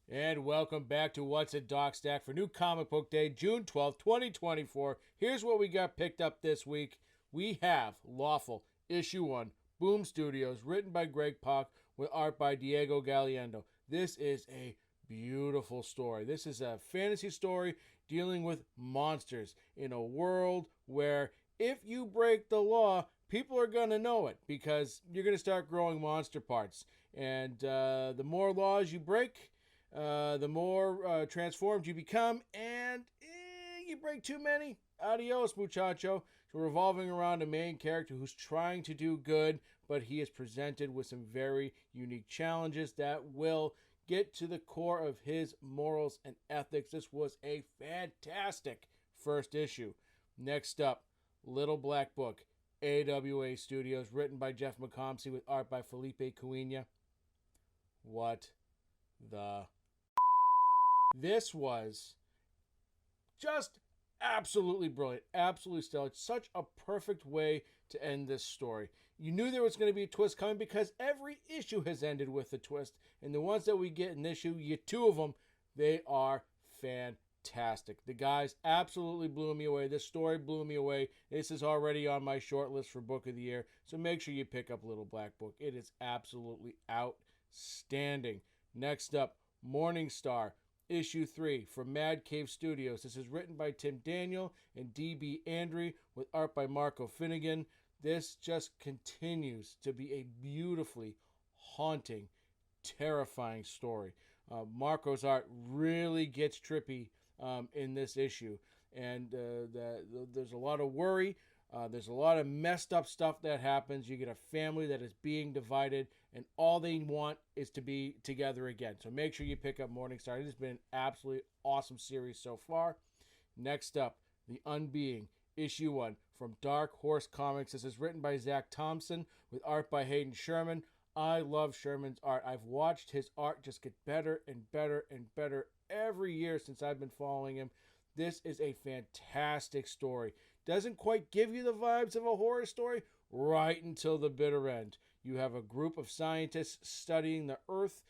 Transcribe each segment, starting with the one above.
And welcome back to What's a Doc Stack for New Comic Book Day, June 12th, 2024. Here's what we got picked up this week. We have Lawful, Issue 1, Boom Studios, written by Greg Pak, with art by Diego Galindo. This is a beautiful story. This is a fantasy story dealing with monsters in a world where if you break the law, people are going to know it because you're going to start growing monster parts. And the more laws you break, the more transformed you become, and you break too many. Adios, muchacho. So revolving around a main character who's trying to do good, but he is presented with some very unique challenges that will get to the core of his morals and ethics. This was a fantastic first issue. Next up, Little Black Book, AWA Studios, written by Jeff McComsey with art by Felipe Cunha. What the... This was just absolutely brilliant, absolutely stellar. It's such a perfect way to end this story. You knew there was going to be a twist coming because every issue has ended with a twist, and the ones that we get in this issue, you get two of them, they are fantastic. The guys absolutely blew me away. This story blew me away. This is already on my short list for Book of the Year, so make sure you pick up Little Black Book. It is absolutely outstanding. Next up, Morning Star, Issue 3 from Mad Cave Studios. This is written by Tim Daniel and D.B. Andre with art by Marco Finnegan. This just continues to be a beautifully haunting, terrifying story. Marco's art really gets trippy in this issue. And there's a lot of worry. There's a lot of messed up stuff that happens. You get a family that is being divided, and all they want is to be together again. So make sure you pick up Morningstar. It has been an absolutely awesome series so far. Next up, The Unbeing, Issue 1 from Dark Horse Comics. This is written by Zach Thompson with art by Hayden Sherman. I love Sherman's art. I've watched his art just get better and better and better every year since I've been following him. This is a fantastic story. Doesn't quite give you the vibes of a horror story right until the bitter end. You have a group of scientists studying the Earth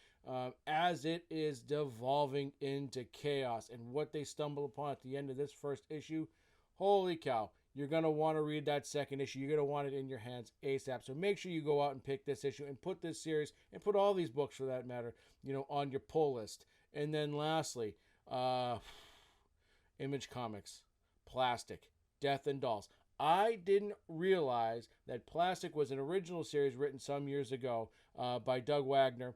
as it is devolving into chaos. And what they stumble upon at the end of this first issue, holy cow. You're going to want to read that second issue. You're going to want it in your hands ASAP. So make sure you go out and pick this issue and put this series, and put all these books for that matter, on your pull list. And then lastly, Image Comics, Plastic, Death and Dolls. I didn't realize that Plastic was an original series written some years ago by Doug Wagner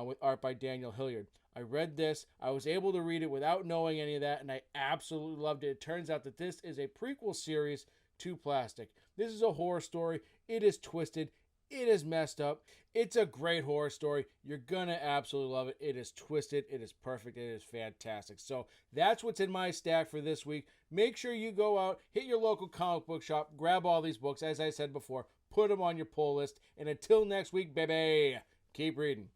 with art by Daniel Hilliard. I read this. I was able to read it without knowing any of that, and I absolutely loved it. It turns out that this is a prequel series to Plastic. This is a horror story. It is twisted. It is messed up. It's a great horror story. You're going to absolutely love it. It is twisted. It is perfect. It is fantastic. So that's what's in my stack for this week. Make sure you go out, hit your local comic book shop, grab all these books. As I said before, put them on your pull list. And until next week, baby, keep reading.